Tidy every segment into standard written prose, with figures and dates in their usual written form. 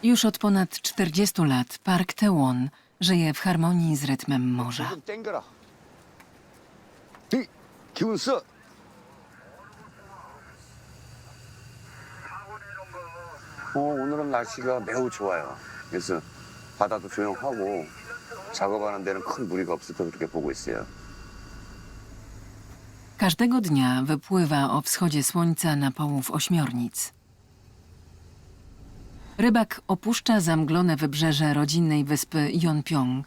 Już od ponad 40 lat Park Taewon żyje w harmonii z rytmem morza. 좀 땡겨라. 이 기운 써. 오늘은 날씨가 매우 좋아요. 그래서 바다도 조용하고 작업하는 데는 큰 무리가 없어서 그렇게 보고 있어요. Każdego dnia wypływa o wschodzie słońca na połów ośmiornic. Rybak opuszcza zamglone wybrzeże rodzinnej wyspy Yeonpyong.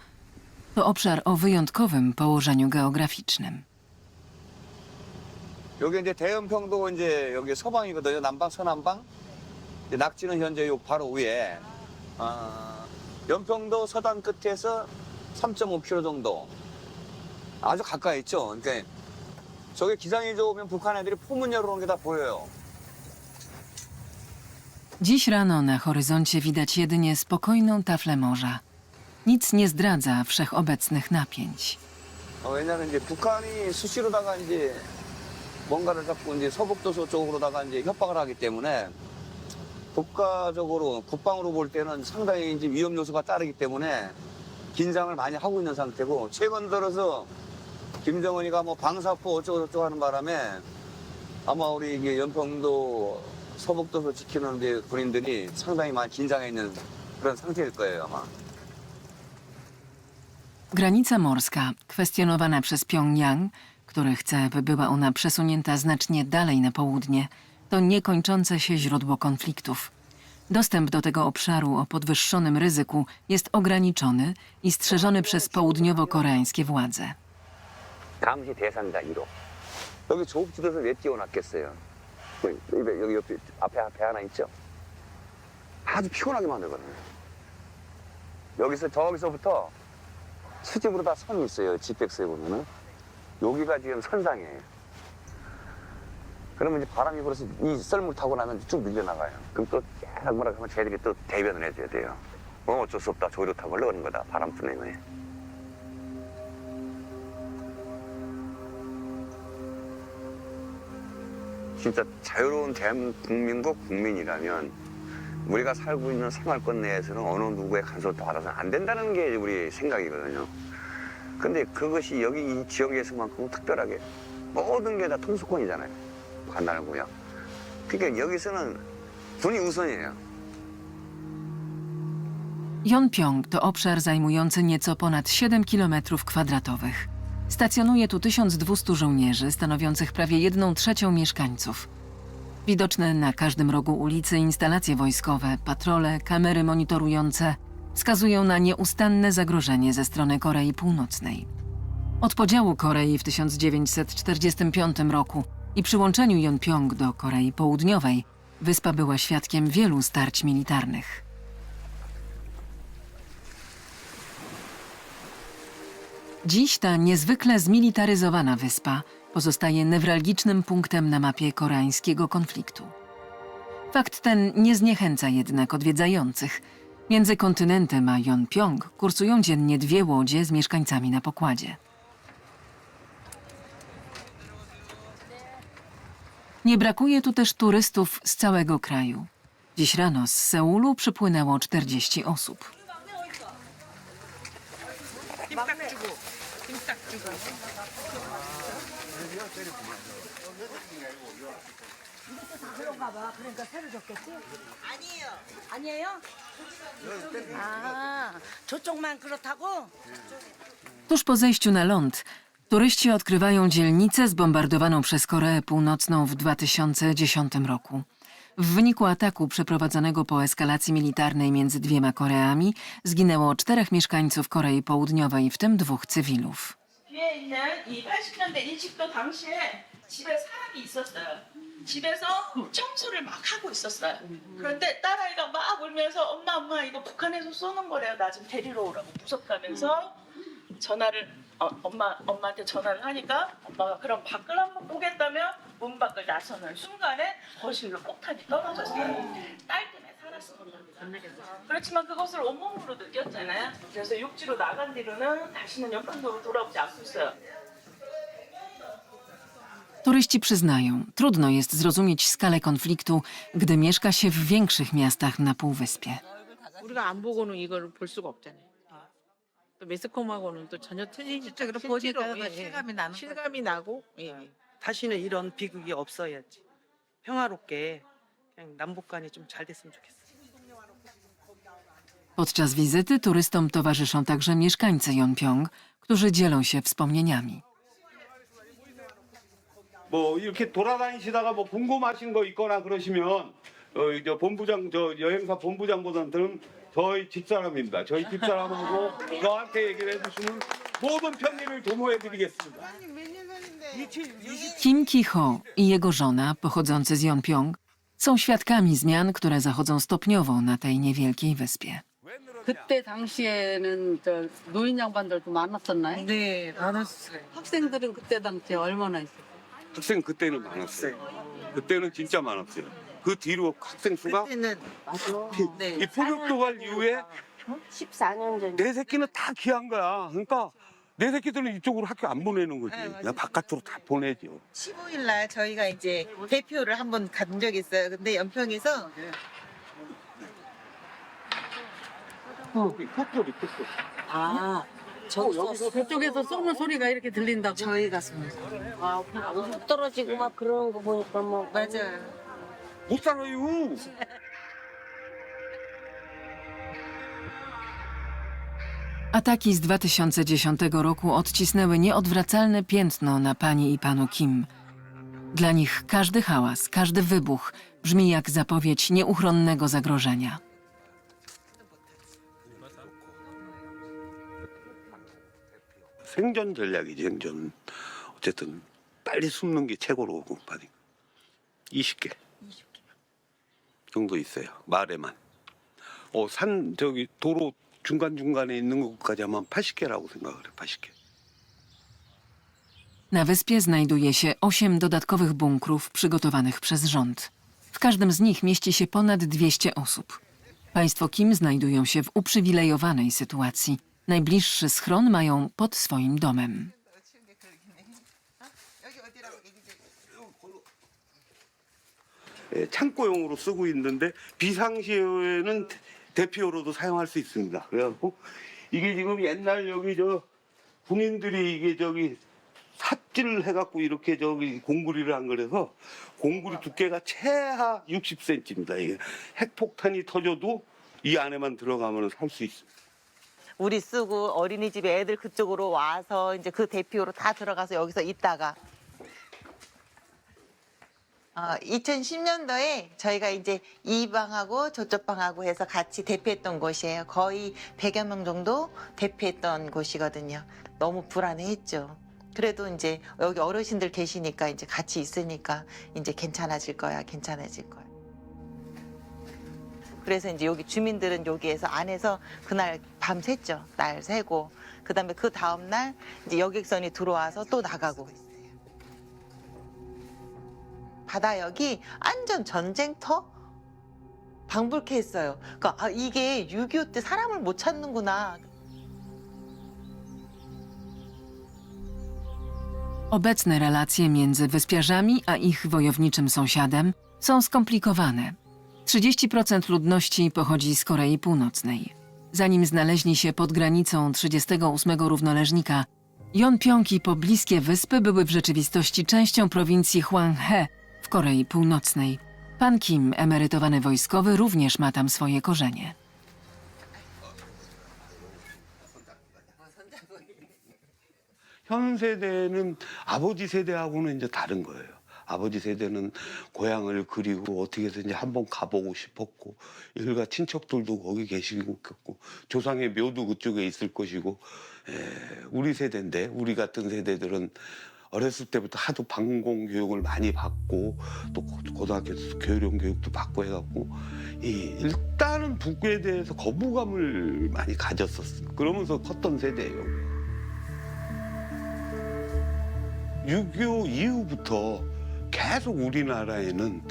To obszar o wyjątkowym położeniu geograficznym. 여기 이제 대연평도 이제 여기 서방이거든요. 남방 서남방. 이제 낙지는 현재 요 바로 위에. 연평도 서단 끝에서 3.5km 정도. 아주 가까이 있죠. 그러니까 저게 기상이 좋으면 북한 애들이 포문 열어놓은 게 다 보여요. Dziś rano na horyzoncie widać jedynie spokojną taflę morza. Nic nie zdradza wszechobecnych napięć. 왜냐면 이제 북한이 수시로다가 이제 뭔가를 자꾸 이제 서북도서 쪽으로다가 이제 협박을 하기 때문에 국가적으로 국방으로 볼 때는 상당히 이제 위험 요소가 따르기 때문에 긴장을 많이 하고 있는 상태고 최근 들어서 김정은이가 뭐 방사포 어쩌고저쩌고 하는 바람에 아마 우리 이게 연평도 서북도서 지키는 데 군인들이 상당히 많이 긴장해 있는 그런 상태일 거예요 아마. Granica morska, kwestionowana przez Pjongjang, który chce, by była ona przesunięta znacznie dalej na południe, to niekończące się źródło konfliktów. Dostęp do tego obszaru o podwyższonym ryzyku jest ograniczony i strzeżony przez południowo-koreańskie władze. 감시 대상자 1호. 여기 조업지도에서 왜 띄워놨겠어요? 여기 옆에 앞에 하나 있죠? 아주 피곤하게 만들거든요. 저기서부터 수직으로 다 선이 있어요. GPX에 보면은. 여기가 지금 선상이에요. 그러면 이제 바람이 불어서 이 썰물 타고 나면 쭉 밀려나가요. 그럼 또 계속 뭐라 하면 쟤들이 또 대변을 해줘야 돼요. 어쩔 수 없다. 조류 타고 흘러가는 거다. 바람 때문에. 진짜 자유로운 대한민국 국민이라면 우리가 살고 있는 생활권 내에서는 어느 누구의 간섭도 받아서는 안 된다는 게 우리 생각이거든요. 근데 그것이 여기 이 지역에서만큼 특별하게 모든 게 다 통수권이잖아요. 관할구역. 그러니까 여기서는 군이 우선이에요. Yeonpyong to obszar zajmujący nieco ponad 7 km². Stacjonuje tu 1200 żołnierzy, stanowiących prawie 1/3 mieszkańców. Widoczne na każdym rogu ulicy instalacje wojskowe, patrole, kamery monitorujące wskazują na nieustanne zagrożenie ze strony Korei Północnej. Od podziału Korei w 1945 roku i przyłączeniu Yeonpyong do Korei Południowej wyspa była świadkiem wielu starć militarnych. Dziś ta niezwykle zmilitaryzowana wyspa pozostaje newralgicznym punktem na mapie koreańskiego konfliktu. Fakt ten nie zniechęca jednak odwiedzających. Między kontynentem a Yeonpyong kursują dziennie 2 łodzie z mieszkańcami na pokładzie. Nie brakuje tu też turystów z całego kraju. Dziś rano z Seulu przypłynęło 40 osób. 그런가 봐. 그러니까 새로 줬겠지? 아니에요. 아, 저쪽만 그렇다고? Tuż po zejściu na ląd turyści odkrywają dzielnicę zbombardowaną przez Koreę Północną w 2010 roku. W wyniku ataku przeprowadzonego po eskalacji militarnej między 2 Koreami zginęło 4 mieszkańców Korei Południowej, w tym 2 cywilów. 뒤에 있는 이 80년대 일식도 당시에 집에 사람이 있었어요. 집에서 청소를 막 하고 있었어요. 그런데 딸아이가 막 울면서 엄마 이거 북한에서 쏘는 거래요. 나 좀 데리러 오라고 무섭다면서 전화를 엄마한테 전화를 하니까 엄마가 그럼 밖을 한번 보겠다며 문 밖을 나서는 순간에 거실로 폭탄이 떨어졌어요. 딸 때문에 살았습니다. 그렇지만 그것을 온몸으로 느꼈잖아요. 그래서 육지로 나간 뒤로는 다시는 연평도로 돌아오지 않고 있어요. Turyści przyznają, trudno jest zrozumieć skalę konfliktu, gdy mieszka się w większych miastach na Półwyspie. 우리가 안 보고는 이걸 볼 수가 없잖아요. 또 매스컴하고는 또 전혀 틀리죠. 실제로 실제로, 보니까 예, 실감이 나는 실감이 나고. 예. 다시는 이런 비극이 없어야지. 평화롭게 그냥 남북 간이 좀 잘 됐으면 좋겠어. Podczas wizyty turystom towarzyszą także mieszkańcy Yonpyong, którzy dzielą się wspomnieniami. 뭐 이렇게 돌아다니시다가 뭐 궁금하신 거 있거나 그러시면 저 본부장 저 여행사 본부장보다는 저희 집사람입니다. 저희 집사람하고 저한테 얘기를 해주시면 모든 편의를 도모해드리겠습니다. Kim Ki-ho i jego żona, pochodzący z Yonpyong, są świadkami zmian, które zachodzą stopniowo na tej niewielkiej wyspie. 그때 당시에는 저 노인 양반들도 많았었나요? 네, 많았어요. 학생들은 그때 당시에 얼마나 있었어요? 학생 그때는 많았어요. 그때는 진짜 많았어요. 그 뒤로 학생 수가 그때는 이 포격도발 이후에 14년 전. 내 새끼는 다 귀한 거야. 그러니까 내 새끼들은 이쪽으로 학교 안 보내는 거지. 그냥 바깥으로 다 보내죠. 15일 날 저희가 이제 대표를 한번 간 적이 있어요. 근데 연평에서 콧소리 콧소리. 아, 저쪽에서 쏘는 소리가 이렇게 들린다고? 저희가 쏘면서 아, 목 떨어지고 막 그러는 거 보니까 뭐. 맞아요. 못 살아요. Ataki z 2010 roku odcisnęły nieodwracalne piętno na pani i panu Kim. Dla nich każdy hałas, każdy wybuch brzmi jak zapowiedź nieuchronnego zagrożenia. 생존 전략이지 생존. 어쨌든 빨리 숨는 게 최고로 봐니까 20개 정도 있어요. 마을에만. 산 저기 도로 중간중간에 있는 것까지 하면 80개라고 생각을 해. 80개. Na wyspie znajduje się 8 dodatkowych bunkrów przygotowanych przez rząd. W każdym z nich mieści się ponad 200 osób. Państwo Kim znajdują się w uprzywilejowanej sytuacji. Najbliższy schron mają pod swoim domem. 창고용으로 쓰고 있는데 비상시에는 대피로도 사용할 수 있습니다. 그래갖고 이게 지금 옛날 여기 저 군인들이 이게 저기 삽질을 해갖고 이렇게 저기 공구리를 한 거라서 공구리 두께가 최하 60cm입니다. 이게 핵폭탄이 터져도 이 안에만 들어가면 살 수 있습니다. 우리 쓰고 어린이집 애들 그쪽으로 와서 이제 그 대표로 다 들어가서 여기서 있다가 2010년도에 저희가 이제 이 방하고 저쪽 방하고 해서 같이 대피했던 곳이에요. 거의 100여 명 정도 대피했던 곳이거든요. 너무 불안해했죠. 그래도 이제 여기 어르신들 계시니까 이제 같이 있으니까 이제 괜찮아질 거야, 괜찮아질 거야. 그래서 이제 여기 주민들은 여기에서 안에서 그날 밤 샜죠. 날 새고 그다음에 그 다음 날 이제 여객선이 들어와서 또 나가고. 바다역이 완전 전쟁터 방불케 했어요. 그러니까 이게 6.25 때 사람을 못 찾는구나. Obecne relacje między wyspiarzami a ich wojowniczym sąsiadem są skomplikowane. 30% ludności pochodzi z Korei Północnej. Zanim znaleźli się pod granicą 38 równoleżnika, Yonpyong i pobliskie wyspy były w rzeczywistości częścią prowincji Hwanghae w Korei Północnej. Pan Kim, emerytowany wojskowy, również ma tam swoje korzenie. 현 세대는 아버지 세대하고는 이제 다른 거예요. 아버지 세대는 고향을 그리고 어떻게 해서든지 한번 가보고 싶었고 일가 친척들도 거기 계시고 조상의 묘도 그쪽에 있을 것이고 우리 세대인데 우리 같은 세대들은 어렸을 때부터 하도 방공 교육을 많이 받고 또 고등학교에서 교련 교육도 받고 해갖고 일단은 북에 대해서 거부감을 많이 가졌었어요. 그러면서 컸던 세대예요. 6.25 이후부터 계속 우리나라에는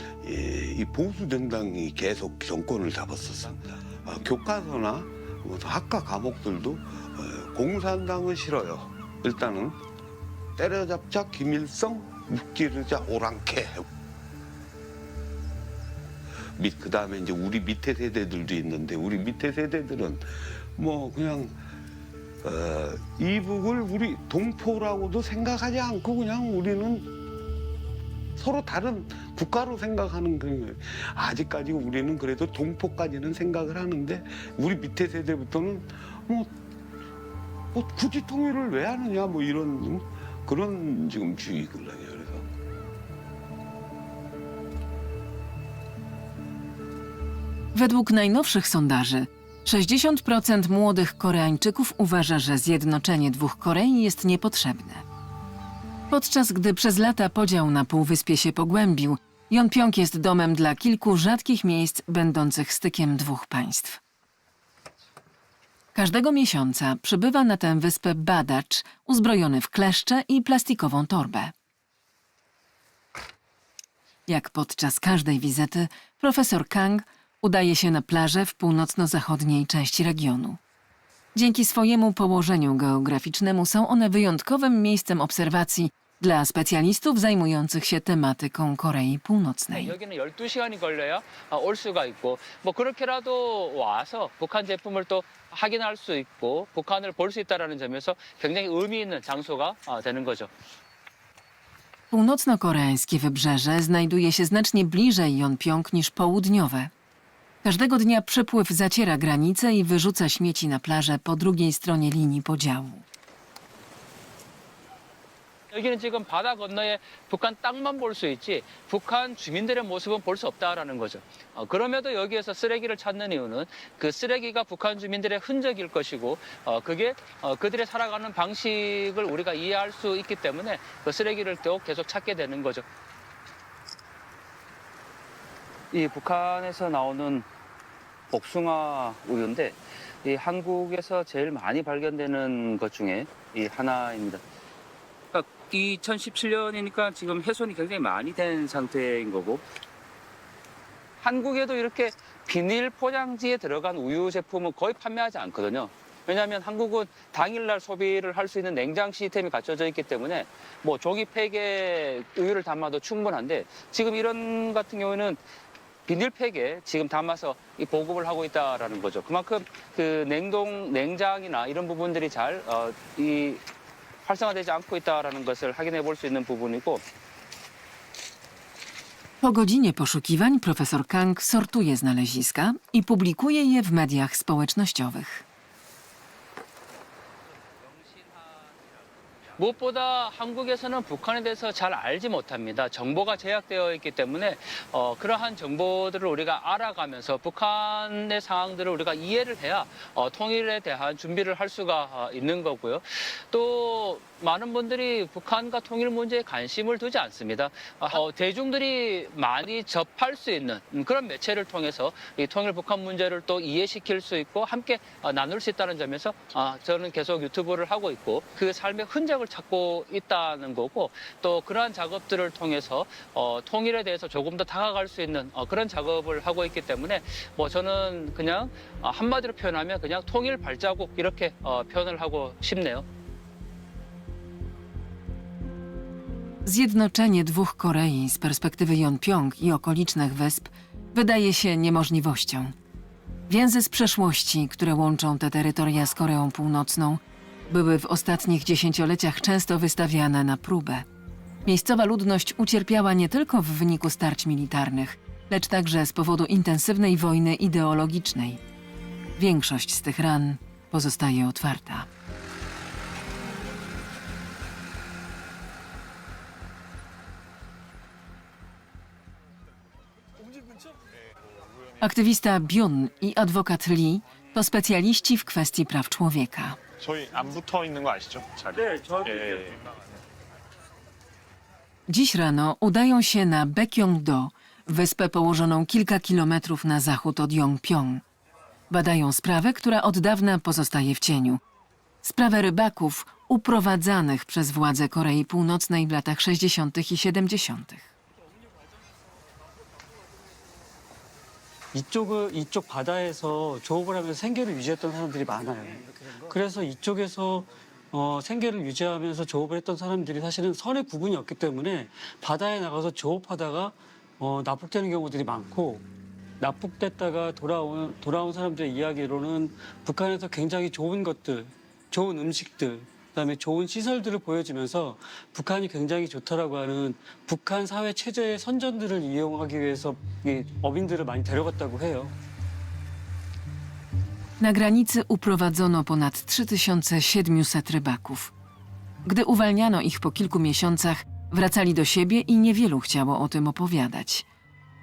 이 보수 정당이 계속 정권을 잡았었습니다. 교과서나 학과 과목들도 공산당은 싫어요. 일단은 때려잡자 김일성, 묵찌르자 오랑캐. 그다음에 이제 우리 밑에 세대들도 있는데 우리 밑에 세대들은 뭐 그냥 이북을 우리 동포라고도 생각하지 않고 그냥 우리는 서로 다른 국가로 생각하는 거예요. 아직까지 우리는 그래도 동포까지는 생각을 하는데 우리 밑에 세대부터는 뭐 굳이 통일을 왜 하느냐 뭐 이런 그런 지금 주의거든요. 그래서 Według najnowszych sondaży 60% młodych Koreańczyków uważa, że zjednoczenie dwóch Korei jest niepotrzebne. Podczas gdy przez lata podział na półwyspie się pogłębił, Jonpjong jest domem dla kilku rzadkich miejsc będących stykiem dwóch państw. Każdego miesiąca przybywa na tę wyspę badacz uzbrojony w kleszcze i plastikową torbę. Jak podczas każdej wizyty, profesor Kang udaje się na plażę w północno-zachodniej części regionu. Dzięki swojemu położeniu geograficznemu są one wyjątkowym miejscem obserwacji dla specjalistów zajmujących się tematyką Korei Północnej. 여기는 12시간이 걸려야 올 수가 있고 뭐 그렇게라도 와서 북한 제품을 또 확인할 수 있고 북한을 볼 수 있다는 점에서 굉장히 의미 있는 장소가 되는 거죠. Północno-koreańskie wybrzeże znajduje się znacznie bliżej Jonpjong niż południowe. Każdego dnia przypływ zaciera granice i wyrzuca śmieci na plażę po drugiej stronie linii podziału. 여기는 지금 바다 건너에 북한 땅만 볼 수 있지 북한 주민들의 모습은 볼 수 없다라는 거죠. 그럼에도 여기에서 쓰레기를 찾는 이유는 그 쓰레기가 북한 주민들의 흔적일 것이고 그게 그들의 살아가는 방식을 우리가 이해할 수 있기 때문에 그 쓰레기를 또 계속 찾게 되는 거죠. 이 북한에서 나오는 복숭아 우유인데 이 한국에서 제일 많이 발견되는 것 중에 이 하나입니다. 2017년이니까 지금 훼손이 굉장히 많이 된 상태인 거고 한국에도 이렇게 비닐 포장지에 들어간 우유 제품은 거의 판매하지 않거든요. 왜냐하면 한국은 당일날 소비를 할 수 있는 냉장 시스템이 갖춰져 있기 때문에 뭐 종이팩에 우유를 담아도 충분한데 지금 이런 같은 경우에는 비닐팩에 지금 담아서 이 보급을 하고 있다라는 거죠. 그만큼 그 냉장이나 이런 부분들이 잘 활성화되지 않고 있다라는 것을 확인해 볼 수 있는 부분이고. Po godzinie poszukiwań profesor Kang sortuje znaleziska i publikuje je w mediach społecznościowych. 무엇보다 한국에서는 북한에 대해서 잘 알지 못합니다. 정보가 제약되어 있기 때문에 그러한 정보들을 우리가 알아가면서 북한의 상황들을 우리가 이해를 해야 통일에 대한 준비를 할 수가 있는 거고요. 또 많은 분들이 북한과 통일 문제에 관심을 두지 않습니다. 대중들이 많이 접할 수 있는 그런 매체를 통해서 이 통일 북한 문제를 또 이해시킬 수 있고 함께 나눌 수 있다는 점에서 저는 계속 유튜브를 하고 있고 그 삶의 흔적을 찾고 있다는 거고 또 그러한 작업들을 통해서 통일에 대해서 조금 더 다가갈 수 있는 그런 작업을 하고 있기 때문에 뭐 저는 그냥 한마디로 표현하면 그냥 통일 발자국 이렇게 표현을 하고 싶네요. Zjednoczenie dwóch Korei z perspektywy Jonpjong i okolicznych wysp wydaje się niemożliwością. Więzy z przeszłości, które łączą te terytoria z Koreą Północną, były w ostatnich dziesięcioleciach często wystawiane na próbę. Miejscowa ludność ucierpiała nie tylko w wyniku starć militarnych, lecz także z powodu intensywnej wojny ideologicznej. Większość z tych ran pozostaje otwarta. Aktywista Byun i adwokat Lee to specjaliści w kwestii praw człowieka. 저희 안 붙어 있는 거 아시죠? 자리. Dziś rano udają się na Baekyeong-do, wyspę położoną kilka kilometrów na zachód od Jonpjong. Badają sprawę, która od dawna pozostaje w cieniu. Sprawę rybaków uprowadzanych przez władze Korei Północnej w latach 60. i 70. 이쪽 바다에서 조업을 하면서 생계를 유지했던 사람들이 많아요. 그래서 이쪽에서 생계를 유지하면서 조업을 했던 사람들이 사실은 선의 구분이 없기 때문에 바다에 나가서 조업하다가 납북되는 경우들이 많고 납북됐다가 돌아온 사람들의 이야기로는 북한에서 굉장히 좋은 것들, 좋은 음식들, 그다음에 좋은 시설들을 보여주면서 북한이 굉장히 좋다라고 ha는 북한 사회 체제의 선전들을 이용하기 위해서 이 어민들을 많이 데려갔다고 해요. Na granicy uprowadzono ponad 3700 rybaków. Gdy uwalniano ich po kilku miesiącach, wracali do siebie i niewielu chciało o tym opowiadać.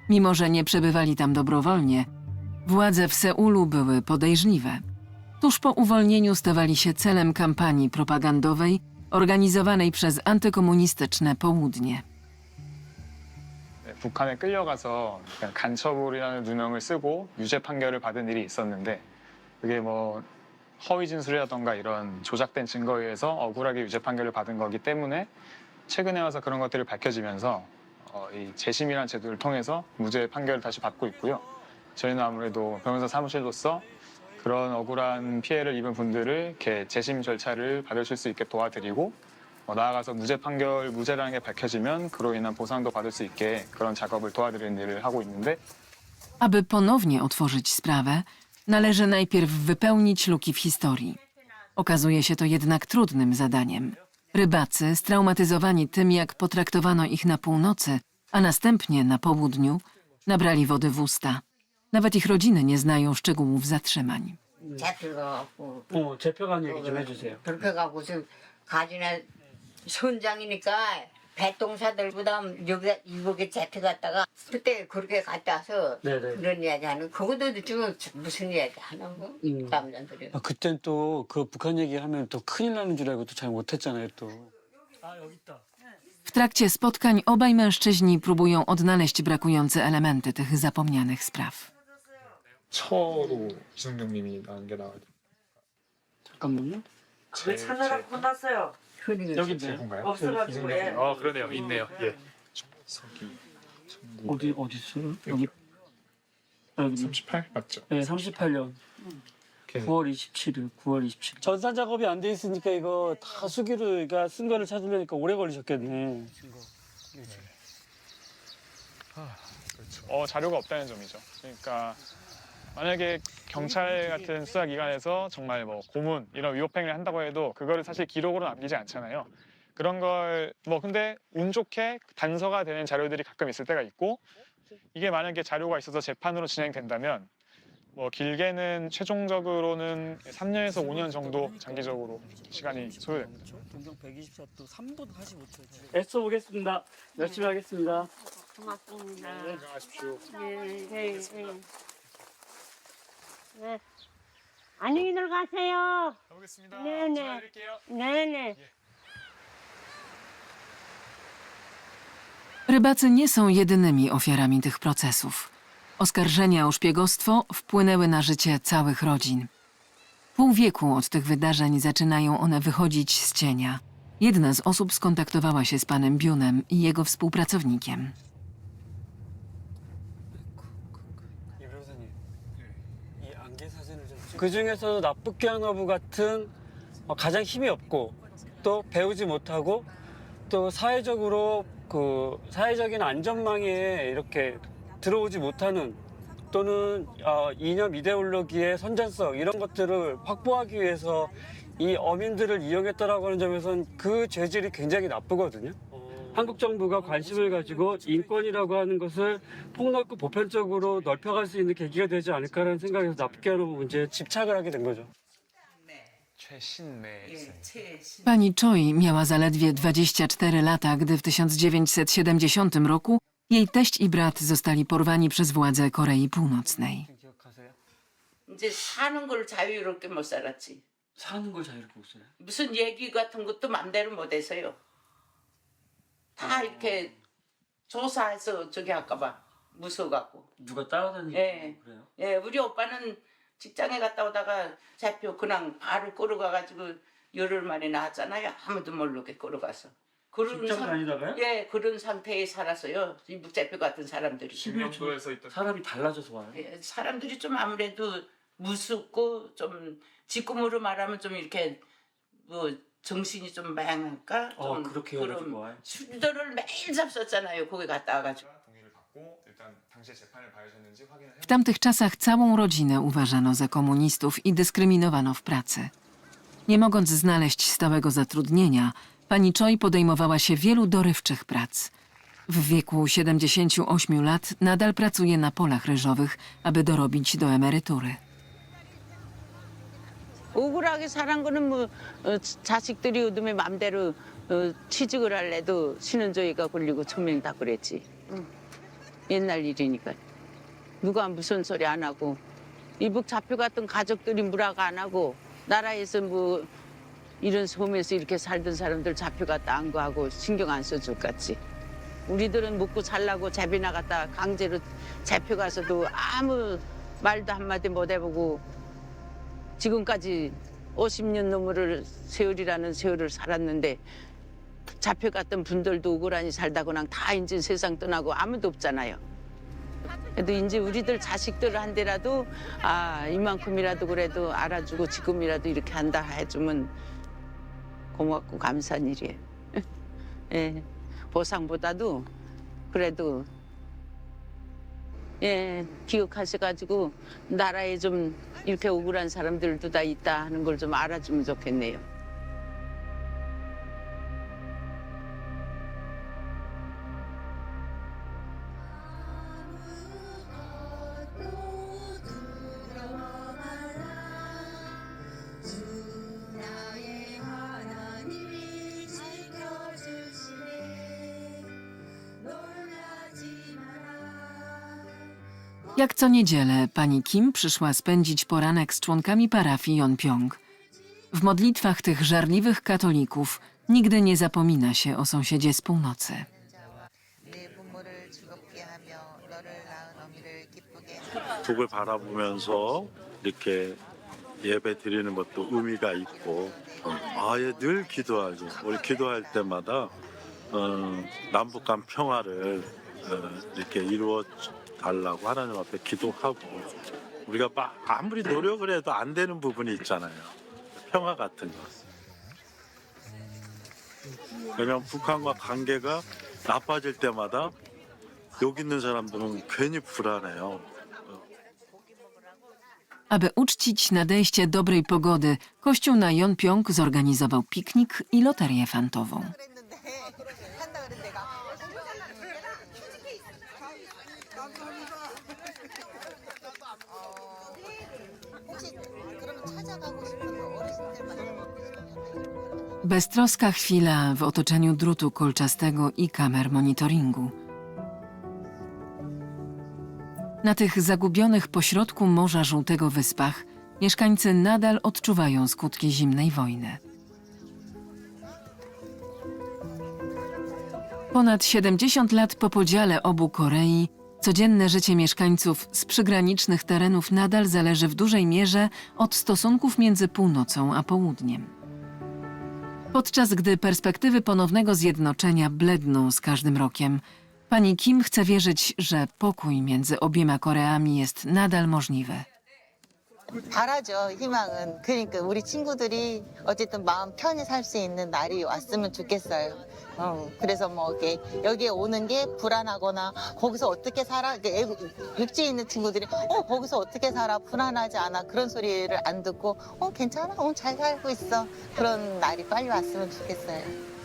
Mimo że nie przebywali tam dobrowolnie, władze w Seulu były podejrzliwe. Tuż po uwolnieniu stawali się celem kampanii propagandowej organizowanej przez antykomunistyczne Południe. 북한에 끌려가서 간첩이라는 누명을 쓰고 유죄 판결을 받은 일이 있었는데 그게 뭐 허위 진술이라던가 이런 조작된 증거에 의해서 억울하게 유죄 판결을 받은 거기 때문에 최근에 와서 그런 것들이 밝혀지면서 이 재심이라는 제도를 통해서 무죄 판결을 다시 받고 있고요. 저희는 아무래도 변호사 사무실로서 그런 억울한 피해를 입은 분들을 이렇게 재심 절차를 받으실 수 있게 도와드리고 나아가서 무죄 판결, 무죄라는 게 밝혀지면 그로 인한 보상도 받을 수 있게 그런 작업을 도와드리는 일을 하고 있는데 Aby ponownie otworzyć sprawę, należy najpierw wypełnić luki w historii. Okazuje się to jednak trudnym zadaniem. Rybacy, straumatyzowani tym, jak potraktowano ich na północy, a następnie na południu, nabrali wody w usta. Nawet ich rodziny nie znają szczegółów zatrzymań. 잡혀가고 잡혀간 얘기 좀 해주세요. 그렇게 가고 지금 가지나 선장이니까 배동사들보다 여기 이북에 잡혀갔다가 그때 그렇게 갔다 와서 네네. 그런 이야기 하는 그것도 지금 무슨 이야기 하는 거 남자들이. 그땐 또 그 북한 얘기하면 또 큰일 나는 줄 알고 또 잘 못했잖아요 또. 아 여기 있다. W trakcie spotkań obaj mężczyźni próbują odnaleźć brakujące elementy tych zapomnianych spraw. 처로 이승경님이 나온 게 나와요. 잠깐만요. 제 혼났어요. 여기 있네요. 건가요? 없어가지고, 예. 그러네요. 있네요. 예. 서기 어디 있어요? 여기 38 맞죠? 네, 38년 9월 27일, 9월 27일. 전산 작업이 안 돼 있으니까 이거 다 수기루가 쓴 거를 찾으려니까 오래 걸리셨겠네. 그렇죠. 자료가 없다는 점이죠. 그러니까 만약에 경찰 같은 수사기관에서 정말 뭐 고문 이런 위법행위를 한다고 해도 그거를 사실 기록으로 남기지 않잖아요. 그런 걸 근데 운 좋게 단서가 되는 자료들이 가끔 있을 때가 있고 이게 만약에 자료가 있어서 재판으로 진행된다면 길게는 최종적으로는 3년에서 5년 정도 장기적으로 시간이 소요됩니다. 동경 124도 3분 45초. 애써 보겠습니다. 열심히 하겠습니다. 고맙습니다. 건강하십시오. 네. 안녕히들 가세요. 가보겠습니다. 네네. 전화드릴게요. 네네. Rybacy nie są jedynymi ofiarami tych procesów. Oskarżenia o szpiegostwo wpłynęły na życie całych rodzin. Pół wieku od tych wydarzeń zaczynają one wychodzić z cienia. Jedna z osób skontaktowała się z panem Biunem i jego współpracownikiem. 이 변호사님, 이 안개 사진을 좀 그 중에서도 납북경허부 같은 가장 힘이 없고 또 배우지 못하고 또 사회적으로 사회적인 안전망에 이렇게 들어오지 못하는 또는 이념 이데올로기의 선전성 이런 것들을 확보하기 위해서 이 어민들을 이용했다라고 하는 점에서는 그 죄질이 굉장히 나쁘거든요. 한국 정부가 관심을 가지고 인권이라고 하는 것을 폭넓고 보편적으로 넓혀갈 수 있는 계기가 되지 않을까라는 생각에서 납북경허부 문제에 집착을 하게 된 거죠. 최신매. Pani Choi miała zaledwie 24 lata, gdy w 1970 roku jej teść i brat zostali porwani przez władze Korei Północnej. 기억하세요? 이제 사는 걸 자유롭게 못 살았지. 사는 걸 자유롭게 못 살아요. 무슨 얘기 같은 것도 맘대로 못 해서요. 다 이렇게 조사해서 저기 할까봐 무서워갖고. 누가 따라다니고 예. 그래요? 예, 우리 오빠는 직장에 갔다 오다가 잡혀 그냥 발을 끌어가가지고 열흘 만에 나왔잖아요. 아무도 모르게 끌어가서. 직장 다니다가요? 예, 그런 상태에 살았어요. 이 묵자표 같은 사람들이. 11조에서 있던 사람이 달라져서 와요. 예, 사람들이 좀 아무래도 무섭고 좀 지금으로 말하면 좀 이렇게 정신이 좀 맹할까? 좀 그렇게 해가지고 와요? 술들을 매일 잡섰잖아요. 거기 갔다 와가지고. 듣고 일단 당시에 재판을 봐주셨는지 확인을 W tamtych czasach całą rodzinę uważano za komunistów i dyskryminowano w pracy. Nie mogąc znaleźć stałego zatrudnienia, pani Choi podejmowała się wielu dorywczych prac. W wieku 78 lat nadal pracuje na polach ryżowych, aby dorobić do emerytury. 억울하게 살한 거는 뭐 자식들이 요즘에 맘대로 취직을 할래도 신원조회가 걸리고 천명 다 그랬지. 옛날 일이니까. 누가 무슨 소리 안 하고 이북 잡혀갔던 가족들이 무락 안 하고 나라에서 뭐 이런 섬에서 이렇게 살던 사람들 잡혀갔다 안 거하고 신경 안 써줄 것 같지. 우리들은 먹고 살라고 잡혀 나갔다 강제로 잡혀가서도 아무 말도 한마디 못 해보고 지금까지 50년 넘을 세월이라는 세월을 살았는데 잡혀갔던 분들도 억울하니 살다가 그냥 다 이제 세상 떠나고 아무도 없잖아요. 그래도 이제 우리들 자식들한테라도 아 이만큼이라도 그래도 알아주고 지금이라도 이렇게 한다 해주면 고맙고 감사한 일이에요. 예, 보상보다도 그래도 예 기억하셔가지고 나라에 좀 이렇게 억울한 사람들도 다 있다 하는 걸 좀 알아주면 좋겠네요. Jak co niedzielę pani Kim przyszła spędzić poranek z członkami parafii Yeonpyong. W modlitwach tych żarliwych katolików nigdy nie zapomina się o sąsiedzie z północy. 북을 바라보면서 이렇게 예배 드리는 것도 의미가 있고 아예 늘 기도하죠. 우리 기도할 때마다 남북 간 평화를 이렇게 이루어 달라고 하나님 앞에 기도하고 우리가 아무리 노력을 해도 안 되는 부분이 있잖아요. 평화 같은 거. 왜냐하면 북한과 관계가 나빠질 때마다 여기 있는 사람들은 괜히 불안해요. Aby uczcić nadejście dobrej pogody, kościół na Yeonpyong zorganizował piknik i loterię fantową. Beztroska chwila w otoczeniu drutu kolczastego i kamer monitoringu. Na tych zagubionych pośrodku Morza Żółtego wyspach mieszkańcy nadal odczuwają skutki zimnej wojny. Ponad 70 lat po podziale obu Korei codzienne życie mieszkańców z przygranicznych terenów nadal zależy w dużej mierze od stosunków między północą a południem. Podczas gdy perspektywy ponownego zjednoczenia bledną z każdym rokiem, pani Kim chce wierzyć, że pokój między obiema Koreami jest nadal możliwy. 바라죠, 희망은. 그러니까 우리 친구들이 어쨌든 마음 편히 살 수 있는 날이 왔으면 좋겠어요. 그래서 뭐 이렇게 여기에 오는 게 불안하거나 거기서 어떻게 살아? 육지에 있는 친구들이 거기서 어떻게 살아? 불안하지 않아? 그런 소리를 안 듣고 괜찮아? 잘 살고 있어. 그런 날이 빨리 왔으면 좋겠어요.